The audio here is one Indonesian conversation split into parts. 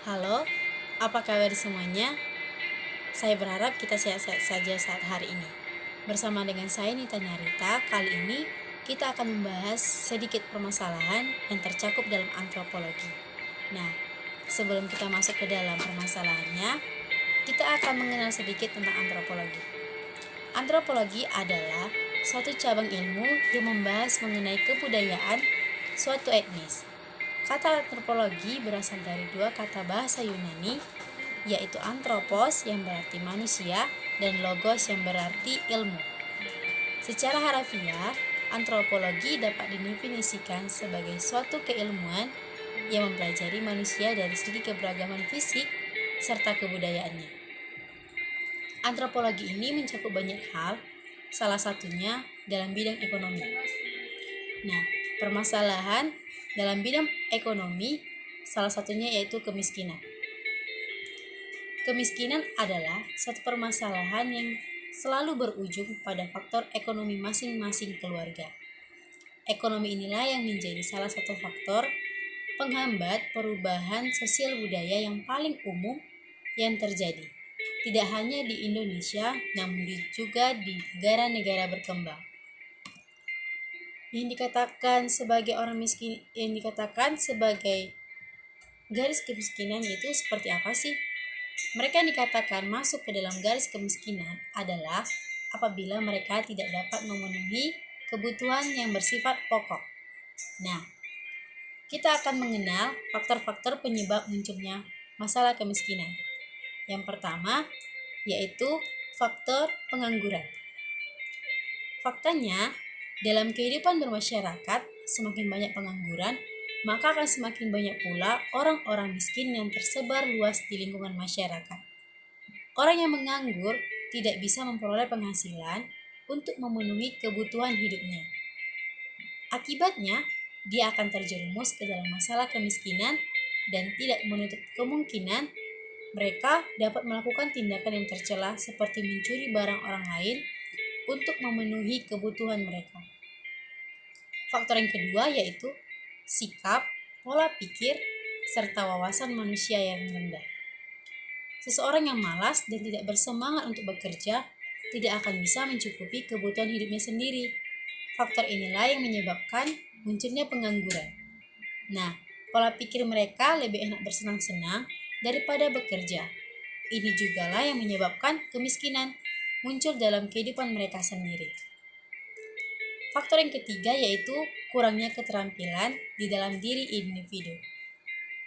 Halo, apa kabar semuanya? Saya berharap kita sehat-sehat saja saat hari ini. Bersama dengan saya Nita Narita, kali ini kita akan membahas sedikit permasalahan yang tercakup dalam antropologi. Nah, sebelum kita masuk ke dalam permasalahannya, kita akan mengenal sedikit tentang antropologi. Antropologi adalah suatu cabang ilmu yang membahas mengenai kebudayaan suatu etnis. Kata antropologi berasal dari dua kata bahasa Yunani, yaitu anthropos yang berarti manusia dan logos yang berarti ilmu. Secara harafiah, antropologi dapat didefinisikan sebagai suatu keilmuan yang mempelajari manusia dari segi keberagaman fisik serta kebudayaannya. Antropologi ini mencakup banyak hal, salah satunya dalam bidang ekonomi. Nah, permasalahan dalam bidang ekonomi salah satunya yaitu kemiskinan. Kemiskinan adalah satu permasalahan yang selalu berujung pada faktor ekonomi masing-masing keluarga. Ekonomi inilah yang menjadi salah satu faktor penghambat perubahan sosial budaya yang paling umum yang terjadi. Tidak hanya di Indonesia, namun juga di negara-negara berkembang. Yang dikatakan sebagai orang miskin, yang dikatakan sebagai garis kemiskinan itu seperti apa sih? Mereka yang dikatakan masuk ke dalam garis kemiskinan adalah apabila mereka tidak dapat memenuhi kebutuhan yang bersifat pokok. Nah, kita akan mengenal faktor-faktor penyebab munculnya masalah kemiskinan. Yang pertama, yaitu faktor pengangguran. Faktanya, dalam kehidupan bermasyarakat, semakin banyak pengangguran, maka akan semakin banyak pula orang-orang miskin yang tersebar luas di lingkungan masyarakat. Orang yang menganggur tidak bisa memperoleh penghasilan untuk memenuhi kebutuhan hidupnya. Akibatnya, dia akan terjerumus ke dalam masalah kemiskinan dan tidak menutup kemungkinan mereka dapat melakukan tindakan yang tercela seperti mencuri barang orang lain untuk memenuhi kebutuhan mereka. Faktor yang kedua yaitu sikap, pola pikir, serta wawasan manusia yang rendah. Seseorang yang malas dan tidak bersemangat untuk bekerja tidak akan bisa mencukupi kebutuhan hidupnya sendiri. Faktor inilah yang menyebabkan munculnya pengangguran. Nah, pola pikir mereka lebih enak bersenang-senang daripada bekerja. Ini jugalah yang menyebabkan kemiskinan muncul dalam kehidupan mereka sendiri. Faktor yang ketiga yaitu kurangnya keterampilan di dalam diri individu.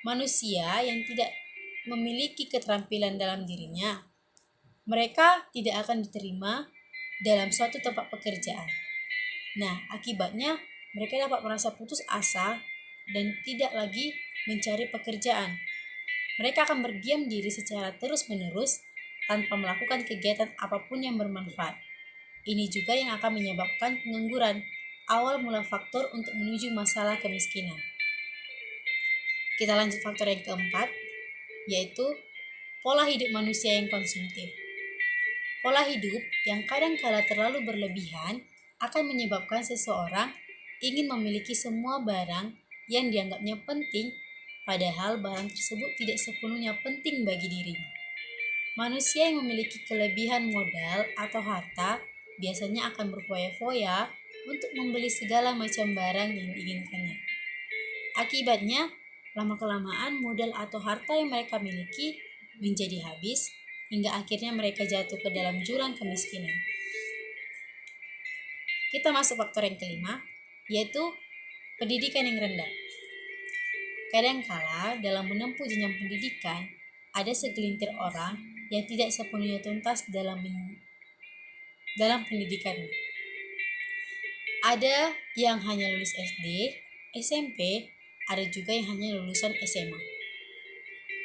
Manusia yang tidak memiliki keterampilan dalam dirinya, mereka tidak akan diterima dalam suatu tempat pekerjaan. Nah, akibatnya mereka dapat merasa putus asa dan tidak lagi mencari pekerjaan. Mereka akan berdiam diri secara terus-menerus tanpa melakukan kegiatan apapun yang bermanfaat. Ini juga yang akan menyebabkan pengangguran, awal mula faktor untuk menuju masalah kemiskinan. Kita lanjut faktor yang keempat, yaitu pola hidup manusia yang konsumtif. Pola hidup yang kadang-kala terlalu berlebihan akan menyebabkan seseorang ingin memiliki semua barang yang dianggapnya penting, padahal barang tersebut tidak sepenuhnya penting bagi dirinya. Manusia yang memiliki kelebihan modal atau harta biasanya akan berfoya-foya untuk membeli segala macam barang yang diinginkannya. Akibatnya, lama-kelamaan modal atau harta yang mereka miliki menjadi habis hingga akhirnya mereka jatuh ke dalam jurang kemiskinan. Kita masuk faktor yang kelima, yaitu pendidikan yang rendah. Kadangkala dalam menempuh jenjang pendidikan, ada segelintir orang yang tidak sepenuhnya tuntas dalam pendidikannya. Ada yang hanya lulus SD, SMP, ada juga yang hanya lulusan SMA.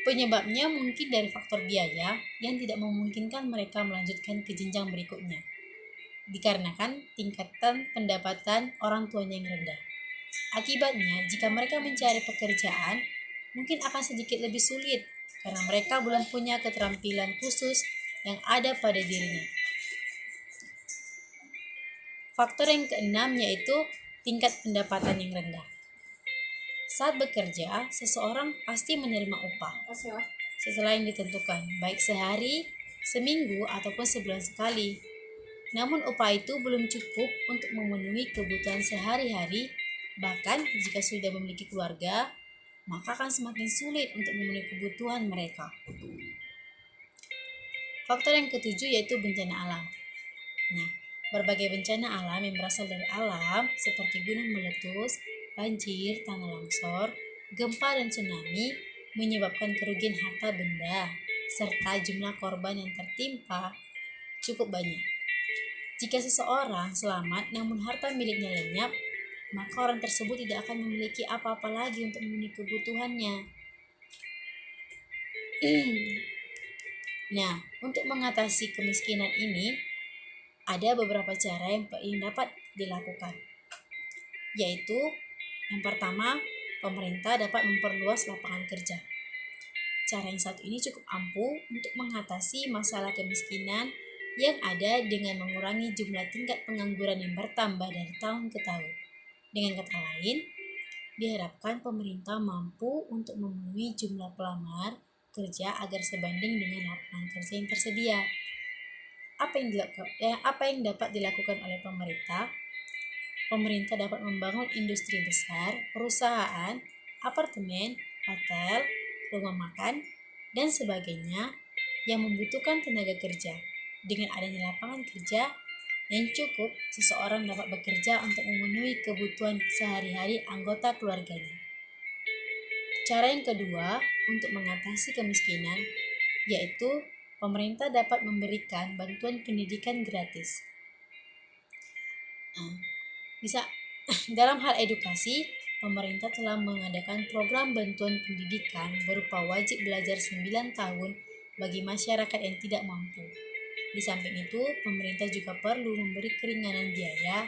Penyebabnya mungkin dari faktor biaya yang tidak memungkinkan mereka melanjutkan ke jenjang berikutnya, dikarenakan tingkatan pendapatan orang tuanya yang rendah. Akibatnya, jika mereka mencari pekerjaan, mungkin akan sedikit lebih sulit karena mereka belum punya keterampilan khusus yang ada pada dirinya. Faktor yang keenam yaitu tingkat pendapatan yang rendah. Saat bekerja, seseorang pasti menerima upah setelah yang ditentukan, baik sehari, seminggu, ataupun sebulan sekali. Namun upah itu belum cukup untuk memenuhi kebutuhan sehari-hari, bahkan jika sudah memiliki keluarga, maka akan semakin sulit untuk memenuhi kebutuhan mereka. Faktor yang ketujuh yaitu bencana alam. Nah, berbagai bencana alam yang berasal dari alam seperti gunung meletus, banjir, tanah longsor, gempa dan tsunami menyebabkan kerugian harta benda serta jumlah korban yang tertimpa cukup banyak. Jika seseorang selamat namun harta miliknya lenyap, maka orang tersebut tidak akan memiliki apa-apa lagi untuk memenuhi kebutuhannya. Nah, untuk mengatasi kemiskinan ini, ada beberapa cara yang dapat dilakukan, yaitu yang pertama, pemerintah dapat memperluas lapangan kerja. Cara yang satu ini cukup ampuh untuk mengatasi masalah kemiskinan yang ada dengan mengurangi jumlah tingkat pengangguran yang bertambah dari tahun ke tahun. Dengan kata lain, diharapkan pemerintah mampu untuk memenuhi jumlah pelamar kerja agar sebanding dengan lapangan kerja yang tersedia. Apa yang dapat dilakukan oleh pemerintah? Pemerintah dapat membangun industri besar, perusahaan, apartemen, hotel, rumah makan, dan sebagainya yang membutuhkan tenaga kerja. Dengan adanya lapangan kerja yang cukup, seseorang dapat bekerja untuk memenuhi kebutuhan sehari-hari anggota keluarganya. Cara yang kedua untuk mengatasi kemiskinan yaitu pemerintah dapat memberikan bantuan pendidikan gratis. Dalam hal edukasi, pemerintah telah mengadakan program bantuan pendidikan berupa wajib belajar 9 tahun bagi masyarakat yang tidak mampu. Di samping itu, pemerintah juga perlu memberi keringanan biaya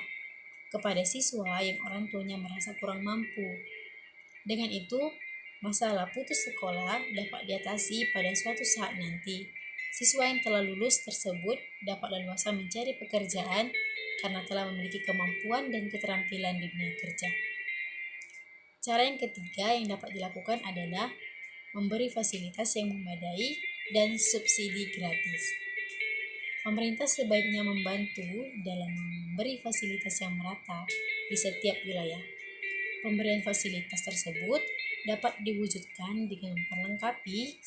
kepada siswa yang orang tuanya merasa kurang mampu. Dengan itu, masalah putus sekolah dapat diatasi pada suatu saat nanti. Siswa yang telah lulus tersebut dapat leluasa mencari pekerjaan karena telah memiliki kemampuan dan keterampilan di dunia kerja. Cara yang ketiga yang dapat dilakukan adalah memberi fasilitas yang memadai dan subsidi gratis. Pemerintah sebaiknya membantu dalam memberi fasilitas yang merata di setiap wilayah. Pemberian fasilitas tersebut dapat diwujudkan dengan memperlengkapi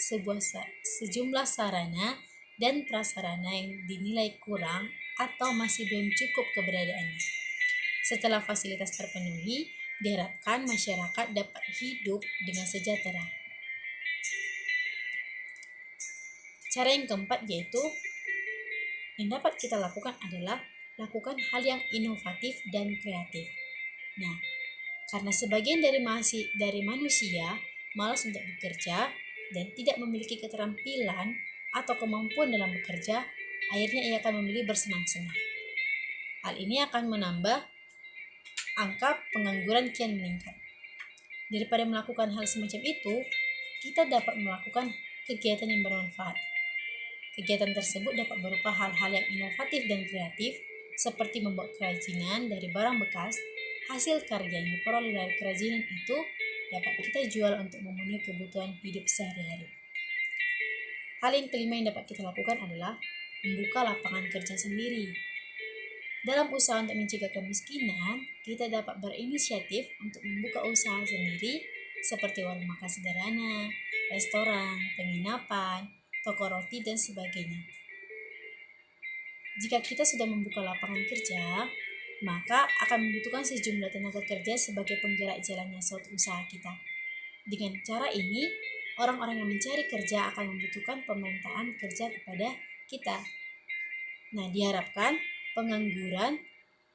sejumlah sarana dan prasarana yang dinilai kurang atau masih belum cukup keberadaannya. Setelah fasilitas terpenuhi, diharapkan masyarakat dapat hidup dengan sejahtera. Cara yang keempat yaitu yang dapat kita lakukan adalah lakukan hal yang inovatif dan kreatif. Nah, karena sebagian dari manusia malas untuk bekerja dan tidak memiliki keterampilan atau kemampuan dalam bekerja, akhirnya ia akan memilih bersenang-senang. Hal ini akan menambah angka pengangguran kian meningkat. Daripada melakukan hal semacam itu, kita dapat melakukan kegiatan yang bermanfaat. Kegiatan tersebut dapat berupa hal-hal yang inovatif dan kreatif, seperti membuat kerajinan dari barang bekas. Hasil karya yang diperoleh dari kerajinan itu dapat kita jual untuk memenuhi kebutuhan hidup sehari-hari. Hal yang kelima yang dapat kita lakukan adalah membuka lapangan kerja sendiri. Dalam usaha untuk mencegah kemiskinan, kita dapat berinisiatif untuk membuka usaha sendiri seperti warung makan sederhana, restoran, penginapan, toko roti, dan sebagainya. Jika kita sudah membuka lapangan kerja, maka akan membutuhkan sejumlah tenaga kerja sebagai penggerak jalannya suatu usaha kita. Dengan cara ini, orang-orang yang mencari kerja akan membutuhkan pemetaan kerja kepada kita. Nah, diharapkan pengangguran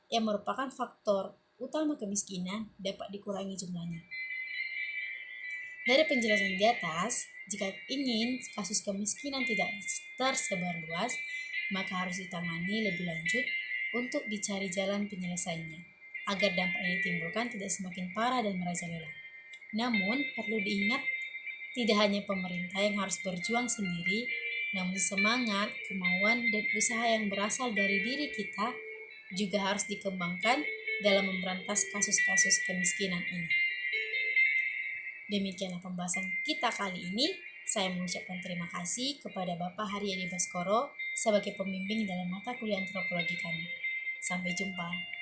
yang merupakan faktor utama kemiskinan dapat dikurangi jumlahnya. Dari penjelasan di atas, jika ingin kasus kemiskinan tidak tersebar luas, maka harus ditangani lebih lanjut untuk dicari jalan penyelesaiannya, agar dampak yang ditimbulkan tidak semakin parah dan merajalela. Namun, perlu diingat, tidak hanya pemerintah yang harus berjuang sendiri, namun semangat, kemauan, dan usaha yang berasal dari diri kita juga harus dikembangkan dalam memberantas kasus-kasus kemiskinan ini. Demikianlah pembahasan kita kali ini. Saya mengucapkan terima kasih kepada Bapak Haryadi Baskoro sebagai pembimbing dalam mata kuliah antropologi kami. Sampai jumpa.